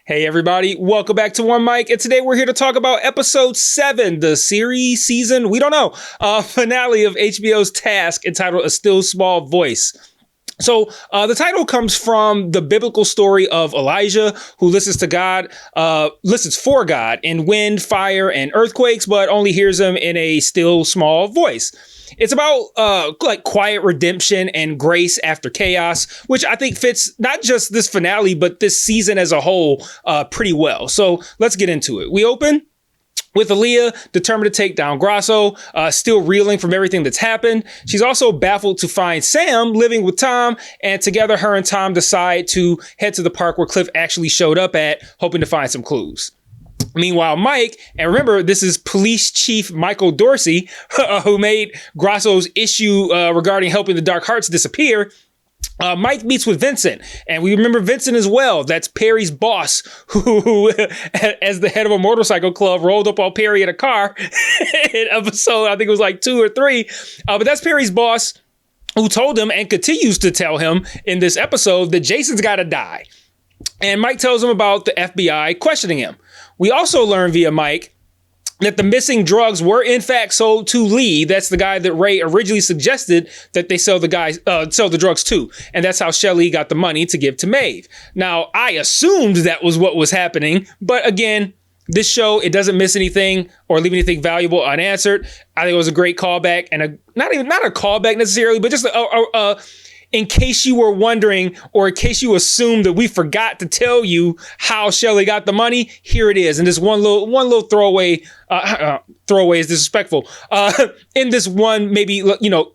Hey everybody, welcome back to One Mic, and today we're here to talk about episode 7, the season, we don't know, finale of HBO's Task, entitled A Still Small Voice. So the title comes from the biblical story of Elijah, who listens for God in wind, fire, and earthquakes, but only hears him in a still small voice. It's about quiet redemption and grace after chaos, which I think fits not just this finale, but this season as a whole pretty well. So let's get into it. We open with Aaliyah determined to take down Grasso, still reeling from everything that's happened. She's also baffled to find Sam living with Tom, and together her and Tom decide to head to the park where Cliff actually showed up at, hoping to find some clues. Meanwhile, Mike, and remember, this is Police Chief Michael Dorsey, who made Grasso's issue regarding helping the Dark Hearts disappear. Mike meets with Vincent, and we remember Vincent as well. That's Perry's boss, who as the head of a motorcycle club, rolled up on Perry in a car in episode, I think it was like 2 or 3. But that's Perry's boss, who told him and continues to tell him in this episode that Jason's got to die. And Mike tells him about the FBI questioning him. We also learn via Mike that the missing drugs were in fact sold to Lee. That's the guy that Ray originally suggested that they sell the drugs to. And that's how Shelley got the money to give to Maeve. Now, I assumed that was what was happening. But again, this show, it doesn't miss anything or leave anything valuable unanswered. I think it was a great callback, and not a callback necessarily, but just in case you were wondering, or in case you assumed that we forgot to tell you how Shelley got the money, here it is. And this one little throwaway is disrespectful, in this one, maybe,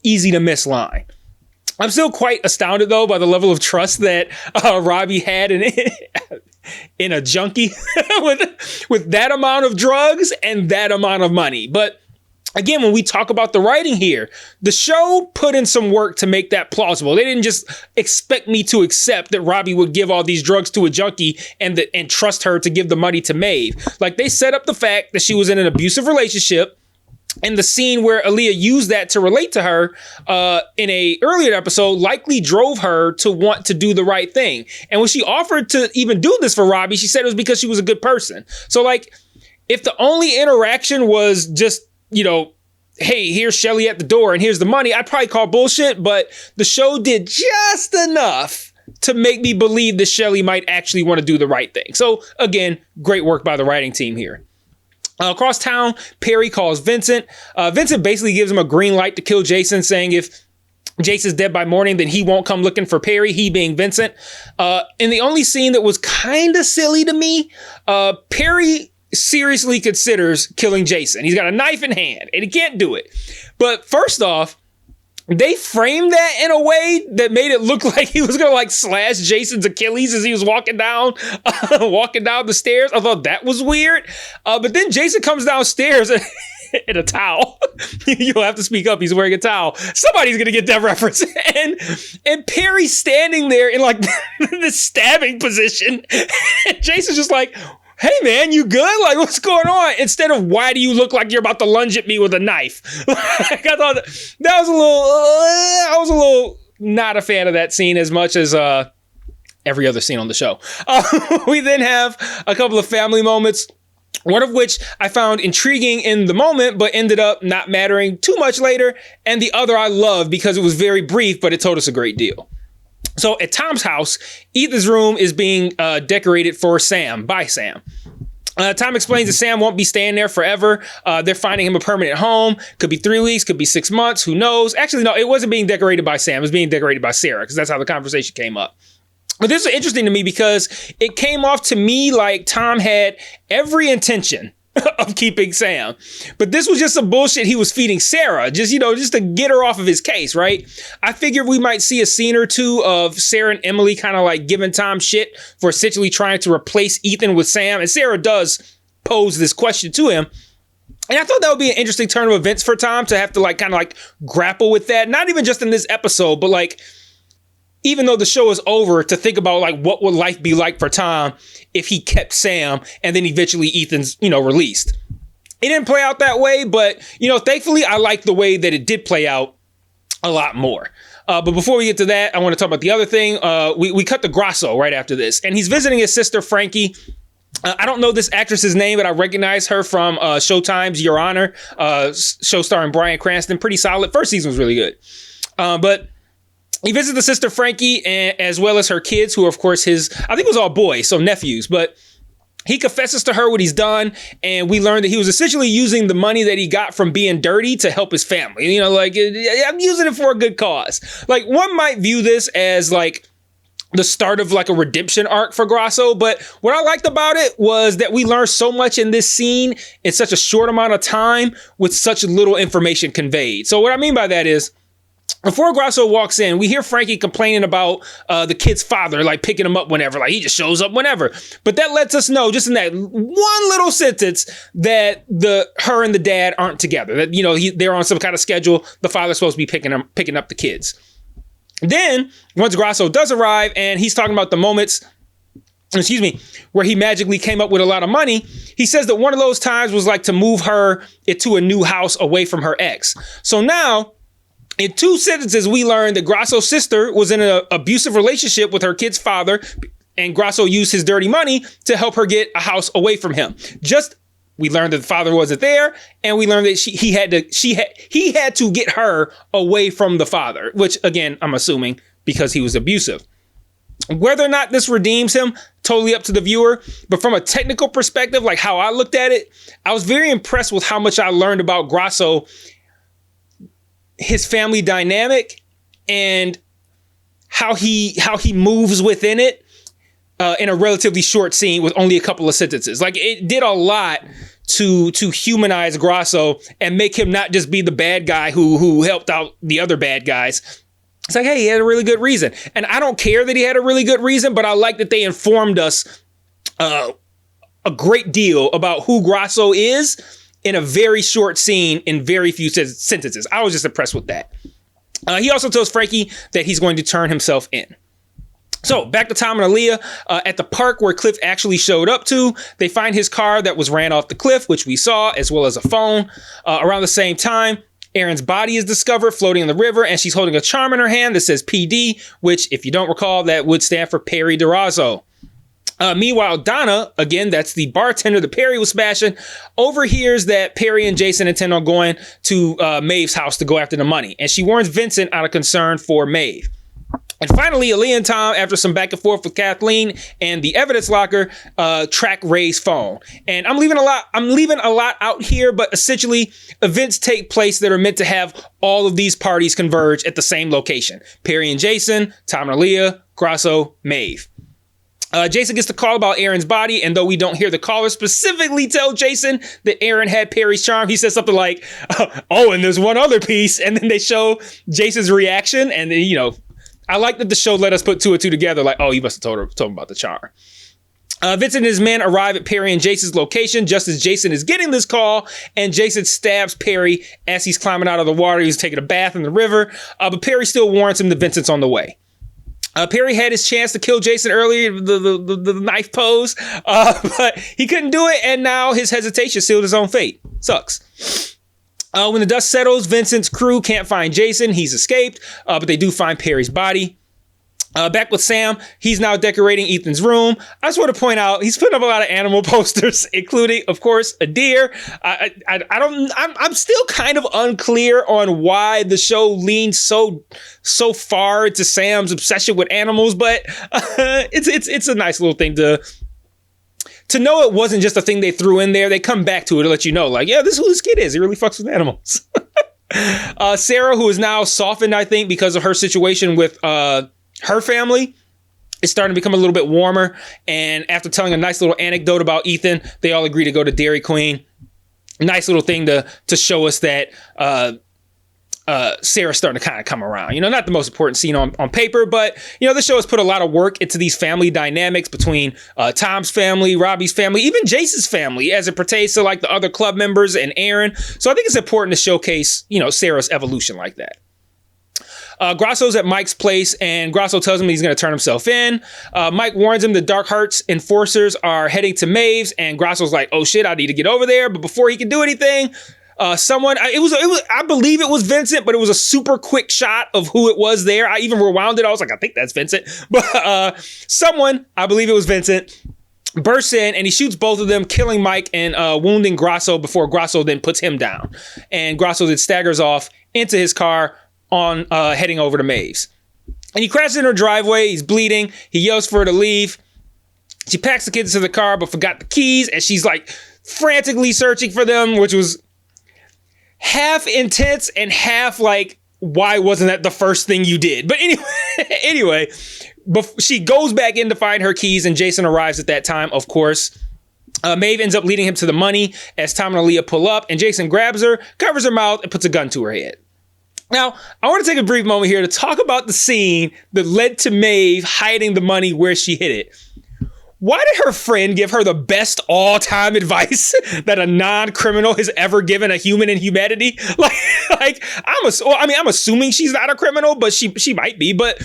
easy to miss line. I'm still quite astounded, though, by the level of trust that Robbie had in a junkie with that amount of drugs and that amount of money. But again, when we talk about the writing here, the show put in some work to make that plausible. They didn't just expect me to accept that Robbie would give all these drugs to a junkie and trust her to give the money to Maeve. Like, they set up the fact that she was in an abusive relationship, and the scene where Aaliyah used that to relate to her in a earlier episode likely drove her to want to do the right thing. And when she offered to even do this for Robbie, she said it was because she was a good person. So, like, if the only interaction was just, hey, here's Shelley at the door and here's the money, I'd probably call bullshit, but the show did just enough to make me believe that Shelley might actually want to do the right thing. So again, great work by the writing team here. Across town, Perry calls Vincent. Vincent basically gives him a green light to kill Jason, saying if Jason's dead by morning, then he won't come looking for Perry, he being Vincent. And the only scene that was kind of silly to me, Perry seriously considers killing Jason. He's got a knife in hand and he can't do it. But first off, they framed that in a way that made it look like he was gonna slash Jason's Achilles as he was walking down the stairs. I thought that was weird. But then Jason comes downstairs in a towel. You'll have to speak up. He's wearing a towel. Somebody's gonna get that reference. And Perry's standing there in this stabbing position. And Jason's just like, hey man, you good? Like, what's going on? Instead of, why do you look like you're about to lunge at me with a knife? I thought that was I was a little not a fan of that scene as much as every other scene on the show. We then have a couple of family moments, one of which I found intriguing in the moment, but ended up not mattering too much later. And the other I loved because it was very brief, but it told us a great deal. So at Tom's house, Ethan's room is being decorated for Sam, by Sam. Tom explains that Sam won't be staying there forever. They're finding him a permanent home. Could be 3 weeks, could be 6 months, who knows? Actually, no, it wasn't being decorated by Sam. It was being decorated by Sarah, because that's how the conversation came up. But this is interesting to me because it came off to me like Tom had every intention of keeping Sam. But this was just some bullshit he was feeding Sarah, just to get her off of his case, right? I figured we might see a scene or two of Sarah and Emily kind of giving Tom shit for essentially trying to replace Ethan with Sam. And Sarah does pose this question to him. And I thought that would be an interesting turn of events for Tom to have to grapple with that. Not even just in this episode, but even though the show is over, to think about what would life be like for Tom if he kept Sam and then eventually Ethan's, released. It didn't play out that way, but, thankfully I like the way that it did play out a lot more. But before we get to that, I want to talk about the other thing. We cut to Grasso right after this, and he's visiting his sister Frankie. I don't know this actress's name, but I recognize her from Showtime's Your Honor, show starring Bryan Cranston. Pretty solid. First season was really good. But he visits the sister Frankie, as well as her kids, who are, of course, I think it was all boys, so nephews. But he confesses to her what he's done, and we learned that he was essentially using the money that he got from being dirty to help his family. You know, like, I'm using it for a good cause. Like, one might view this as, like, the start of like a redemption arc for Grasso. But what I liked about it was that we learned so much in this scene in such a short amount of time with such little information conveyed. So what I mean by that is, before Grasso walks in, we hear Frankie complaining about the kid's father, like picking him up whenever, like he just shows up whenever. But that lets us know, just in that one little sentence, that her and the dad aren't together. That, you know, they're on some kind of schedule. The father's supposed to be picking up the kids. Then, once Grasso does arrive and he's talking about the moments, where he magically came up with a lot of money, he says that one of those times was like to move her into a new house away from her ex. So now, in 2 sentences, we learned that Grasso's sister was in an abusive relationship with her kid's father, and Grasso used his dirty money to help her get a house away from him. We learned that the father wasn't there, and we learned that he had to get her away from the father, which again, I'm assuming because he was abusive. Whether or not this redeems him, totally up to the viewer. But from a technical perspective, like how I looked at it, I was very impressed with how much I learned about Grasso, his family dynamic, and how he moves within it. In a relatively short scene with only a couple of sentences. Like, it did a lot to humanize Grasso and make him not just be the bad guy who helped out the other bad guys. It's like, hey, he had a really good reason. And I don't care that he had a really good reason, but I like that they informed us a great deal about who Grasso is in a very short scene in very few sentences. I was just impressed with that. He also tells Frankie that he's going to turn himself in. So back to Tom and Aaliyah at the park where Cliff actually showed up to. They find his car that was ran off the cliff, which we saw, as well as a phone. Around the same time, Erin's body is discovered floating in the river, and she's holding a charm in her hand that says PD, which, if you don't recall, that would stand for Perry DeRozzo. Meanwhile, Donna, again, that's the bartender that Perry was smashing, overhears that Perry and Jason intend on going to Maeve's house to go after the money. And she warns Vincent out of concern for Maeve. And finally, Aaliyah and Tom, after some back and forth with Kathleen and the evidence locker, track Ray's phone. And I'm leaving a lot out here, but essentially events take place that are meant to have all of these parties converge at the same location. Perry and Jason, Tom and Aaliyah, Grasso, Maeve. Jason gets the call about Erin's body, and though we don't hear the caller specifically tell Jason that Erin had Perry's charm, he says something like, oh, and there's one other piece, and then they show Jason's reaction, and then, you know, I like that the show let us put 2 and 2 together, like, oh, you must have told him about the charm. Vincent and his men arrive at Perry and Jason's location just as Jason is getting this call, and Jason stabs Perry as he's climbing out of the water. He's taking a bath in the river, but Perry still warns him that Vincent's on the way. Perry had his chance to kill Jason earlier, the knife pose, but he couldn't do it, and now his hesitation sealed his own fate. Sucks. When the dust settles, Vincent's crew can't find Jason. He's escaped, but they do find Perry's body. Back with Sam, he's now decorating Ethan's room. I just want to point out, he's putting up a lot of animal posters, including, of course, a deer. I'm still kind of unclear on why the show leans so far into Sam's obsession with animals, but it's a nice little thing to know it wasn't just a thing they threw in there. They come back to it to let you know, like, yeah, this is who this kid is. He really fucks with animals. Sarah, who is now softened, I think, because of her situation with her family, is starting to become a little bit warmer. And after telling a nice little anecdote about Ethan, they all agree to go to Dairy Queen. Nice little thing to show us that Sarah's starting to kind of come around. You know, not the most important scene on paper, but, you know, the show has put a lot of work into these family dynamics between Tom's family, Robbie's family, even Jace's family, as it pertains to, like, the other club members and Erin. So I think it's important to showcase, you know, Sarah's evolution like that. Grasso's at Mike's place, and Grasso tells him he's going to turn himself in. Mike warns him the Dark Heart's enforcers are heading to Maeve's, and Grasso's like, oh shit, I need to get over there. But before he can do anything, I believe it was Vincent, but it was a super quick shot of who it was there. I even rewound it. I was like, I think that's Vincent. But I believe it was Vincent, bursts in and he shoots both of them, killing Mike and wounding Grasso before Grasso then puts him down. And Grasso then staggers off into his car on heading over to Maeve's. And he crashes in her driveway. He's bleeding. He yells for her to leave. She packs the kids into the car but forgot the keys, and she's like frantically searching for them, which was half intense and half like, why wasn't that the first thing you did? But anyway, she goes back in to find her keys, and Jason arrives at that time, of course. Maeve ends up leading him to the money as Tom and Aaliyah pull up, and Jason grabs her, covers her mouth, and puts a gun to her head. Now, I want to take a brief moment here to talk about the scene that led to Maeve hiding the money where she hid it. Why did her friend give her the best all-time advice that a non-criminal has ever given a human in humanity? I'm assuming she's not a criminal, but she might be. But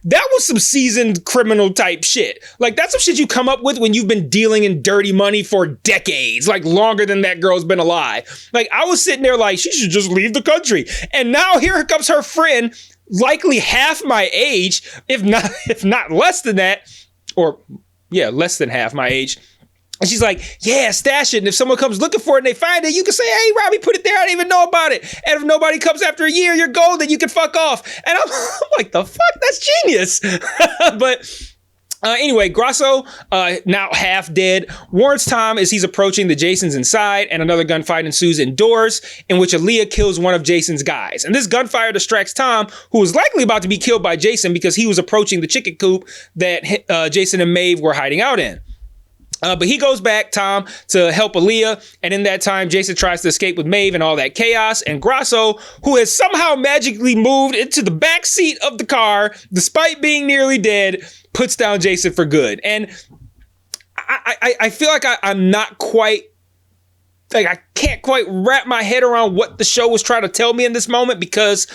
that was some seasoned criminal type shit. Like, that's some shit you come up with when you've been dealing in dirty money for decades, like longer than that girl's been alive. Like, I was sitting there like, she should just leave the country. And now here comes her friend, likely half my age, if not less than that, or less than half my age. And she's like, yeah, stash it. And if someone comes looking for it and they find it, you can say, hey, Robbie, put it there. I didn't even know about it. And if nobody comes after a year, you're golden. You can fuck off. And I'm like, the fuck? That's genius. But anyway, Grasso, now half dead, warns Tom as he's approaching the Jason's inside, and another gunfight ensues indoors in which Aaliyah kills one of Jason's guys. And this gunfire distracts Tom, who was likely about to be killed by Jason because he was approaching the chicken coop that Jason and Maeve were hiding out in. But he goes back, Tom, to help Aaliyah. And in that time, Jason tries to escape with Maeve and all that chaos. And Grasso, who has somehow magically moved into the back seat of the car, despite being nearly dead, puts down Jason for good. And I feel like I'm not quite, like, I can't quite wrap my head around what the show was trying to tell me in this moment, because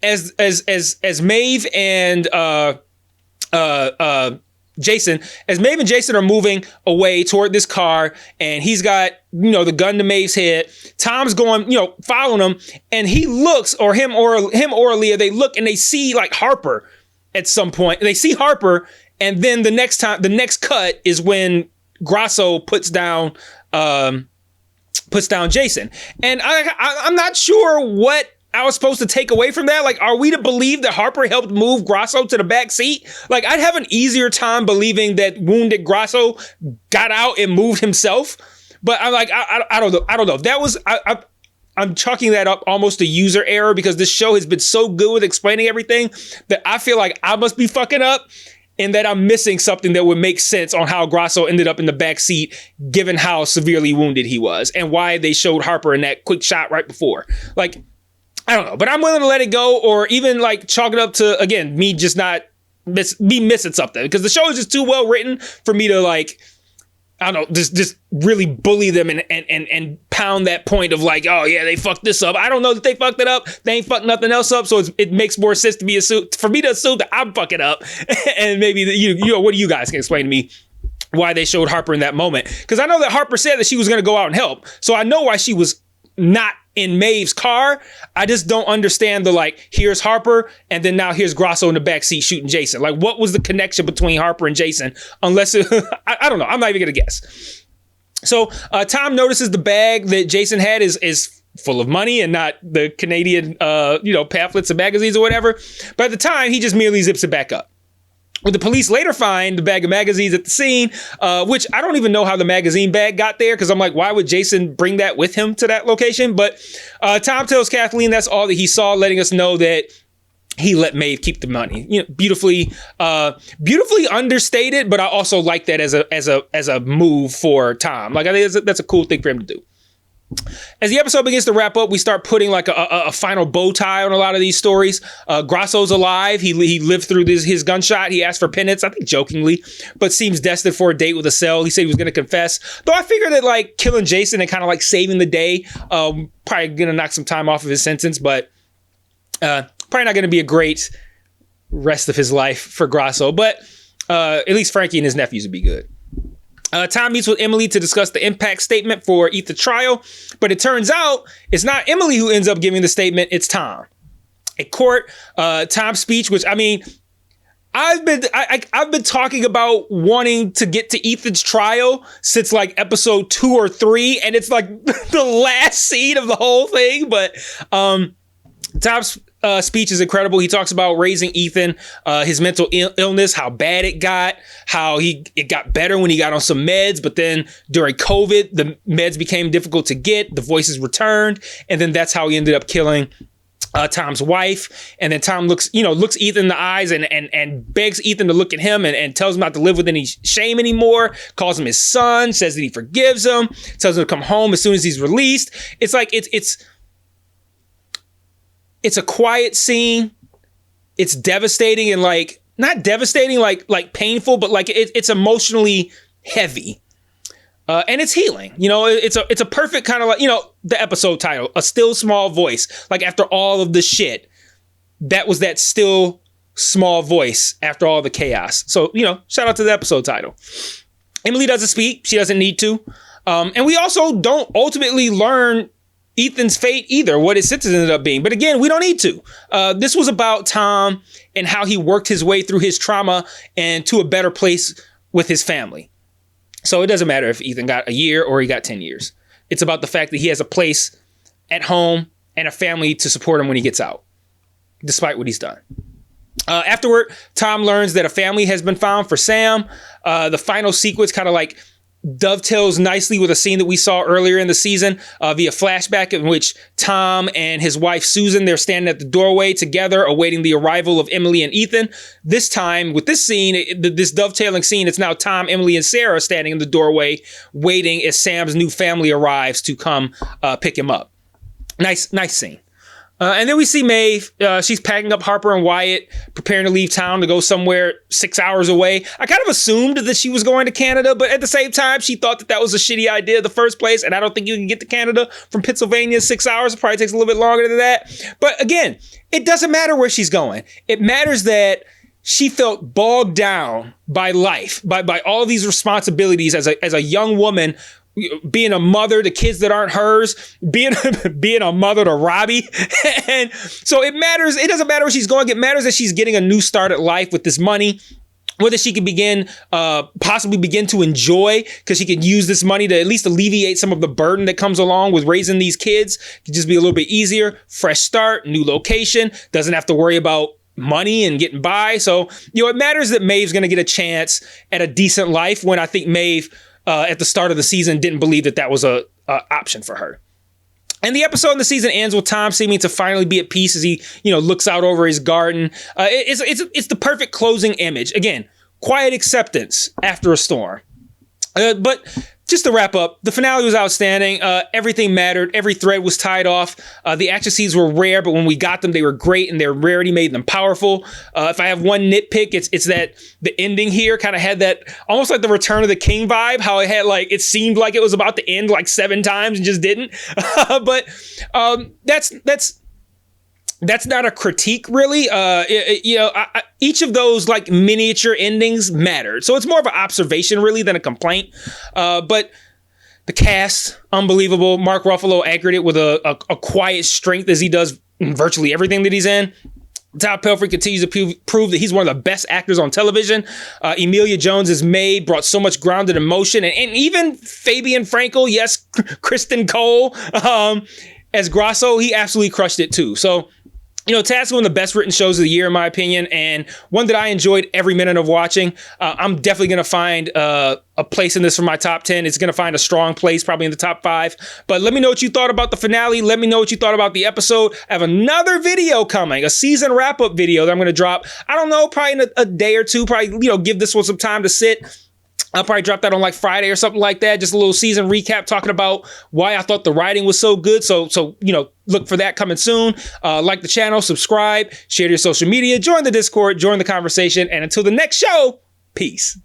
as Maeve and Maeve and Jason are moving away toward this car, and he's got, the gun to Maeve's head, Tom's going, following him, and he looks, or him or Aaliyah, they look and they see like Harper at some point. They see Harper, and then the next cut is when Grasso puts down Jason. And I'm not sure what I was supposed to take away from that. Like, are we to believe that Harper helped move Grasso to the back seat? Like, I'd have an easier time believing that wounded Grasso got out and moved himself. But I'm like, I don't know. That was, I'm chalking that up almost to user error, because this show has been so good with explaining everything that I feel like I must be fucking up, and that I'm missing something that would make sense on how Grasso ended up in the back seat, given how severely wounded he was, and why they showed Harper in that quick shot right before. Like, I don't know, but I'm willing to let it go, or even like chalk it up to, again, me just not missing something, because the show is just too well written for me to, like, I don't know, just really bully them and pound that point of like, oh yeah, they fucked this up. I don't know that they fucked it up. They ain't fucked nothing else up. So it makes more sense for me to assume that I'm fucking up. And maybe what do you guys can explain to me why they showed Harper in that moment? Because I know that Harper said that she was going to go out and help. So I know why she was not in Maeve's car. I just don't understand the, like, here's Harper, and then now here's Grasso in the backseat shooting Jason. Like, what was the connection between Harper and Jason? Unless I don't know. I'm not even gonna guess. So Tom notices the bag that Jason had is full of money and not the Canadian pamphlets and magazines or whatever. But at the time, he just merely zips it back up. Well, the police later find the bag of magazines at the scene, which I don't even know how the magazine bag got there, because I'm like, why would Jason bring that with him to that location? But Tom tells Kathleen that's all that he saw, letting us know that he let Maeve keep the money. Beautifully understated, but I also like that as a move for Tom. Like, I think that's a cool thing for him to do. As the episode begins to wrap up, we start putting like a final bow tie on a lot of these stories. Grasso's alive. He lived through his gunshot. He asked for penance, I think jokingly, but seems destined for a date with Estelle. He said he was going to confess. Though I figure that like killing Jason and kind of like saving the day, probably going to knock some time off of his sentence, but probably not going to be a great rest of his life for Grasso. But at least Frankie and his nephews would be good. Tom meets with Emily to discuss the impact statement for Ethan's trial, but it turns out it's not Emily who ends up giving the statement, it's Tom. At court, Tom's speech, which, I mean, I've been talking about wanting to get to Ethan's trial since like episode 2 or 3, and it's like the last scene of the whole thing. But Tom's speech is incredible. He talks about raising Ethan, his mental illness, how bad it got, how it got better when he got on some meds, but then during COVID, the meds became difficult to get, the voices returned, and then that's how he ended up killing Tom's wife. And then Tom looks Ethan in the eyes and begs Ethan to look at him and tells him not to live with any shame anymore, calls him his son, says that he forgives him, tells him to come home as soon as he's released. It's like, it's a quiet scene. It's devastating and like, not devastating, like painful, but like it's emotionally heavy. And it's healing. It's a perfect kind of like, the episode title, A Still Small Voice. Like after all of the shit, that was that still small voice after all the chaos. So, shout out to the episode title. Emily doesn't speak. She doesn't need to. And we also don't ultimately learn Ethan's fate either, what his sentence ended up being. But again, we don't need to. This was about Tom and how he worked his way through his trauma and to a better place with his family. So it doesn't matter if Ethan got a year or he got 10 years. It's about the fact that he has a place at home and a family to support him when he gets out, despite what he's done. Afterward, Tom learns that a family has been found for Sam. The final sequence kind of like dovetails nicely with a scene that we saw earlier in the season via flashback in which Tom and his wife Susan, they're standing at the doorway together awaiting the arrival of Emily and Ethan. This time with this scene, this dovetailing scene, it's now Tom, Emily, and Sarah standing in the doorway waiting as Sam's new family arrives to come pick him up. Nice scene. And then we see Maeve. She's packing up Harper and Wyatt, preparing to leave town to go somewhere 6 hours away. I kind of assumed that she was going to Canada, but at the same time, she thought that was a shitty idea in the first place. And I don't think you can get to Canada from Pennsylvania in 6 hours. It probably takes a little bit longer than that. But again, it doesn't matter where she's going. It matters that she felt bogged down by life, by all these responsibilities as a young woman, being a mother to kids that aren't hers, being a mother to Robbie. And so it matters. It doesn't matter where she's going. It matters that she's getting a new start at life with this money, whether she can possibly begin to enjoy, because she could use this money to at least alleviate some of the burden that comes along with raising these kids. It could just be a little bit easier, fresh start, new location, doesn't have to worry about money and getting by. So, it matters that Maeve's going to get a chance at a decent life, when I think Maeve, at the start of the season, didn't believe that was a option for her. And the episode in the season ends with Tom seeming to finally be at peace as he, looks out over his garden. It's the perfect closing image. Again, quiet acceptance after a storm. But just to wrap up, the finale was outstanding. Everything mattered. Every thread was tied off. The action scenes were rare, but when we got them, they were great, and their rarity made them powerful. If I have one nitpick, it's that the ending here kind of had that almost like the Return of the King vibe, how it had it seemed like it was about to end 7 times and just didn't. But that's not a critique, really. Each of those miniature endings mattered. So it's more of an observation, really, than a complaint. But the cast, unbelievable. Mark Ruffalo anchored it with a quiet strength, as he does in virtually everything that he's in. Todd Pelfrey continues to prove that he's one of the best actors on television. Emilia Jones as May brought so much grounded emotion. And even Fabian Frankel, yes, Kristen Cole, as Grasso, he absolutely crushed it too. So, Task one of the best written shows of the year, in my opinion, and one that I enjoyed every minute of watching. I'm definitely going to find a place in this for my top 10. It's going to find a strong place, probably in the top 5. But let me know what you thought about the finale. Let me know what you thought about the episode. I have another video coming, a season wrap-up video that I'm going to drop. I don't know, probably in a day or two. Probably, give this one some time to sit. I'll probably drop that on Friday or something like that. Just a little season recap talking about why I thought the writing was so good. So look for that coming soon. Like the channel, subscribe, share to your social media, join the Discord, join the conversation. And until the next show, peace.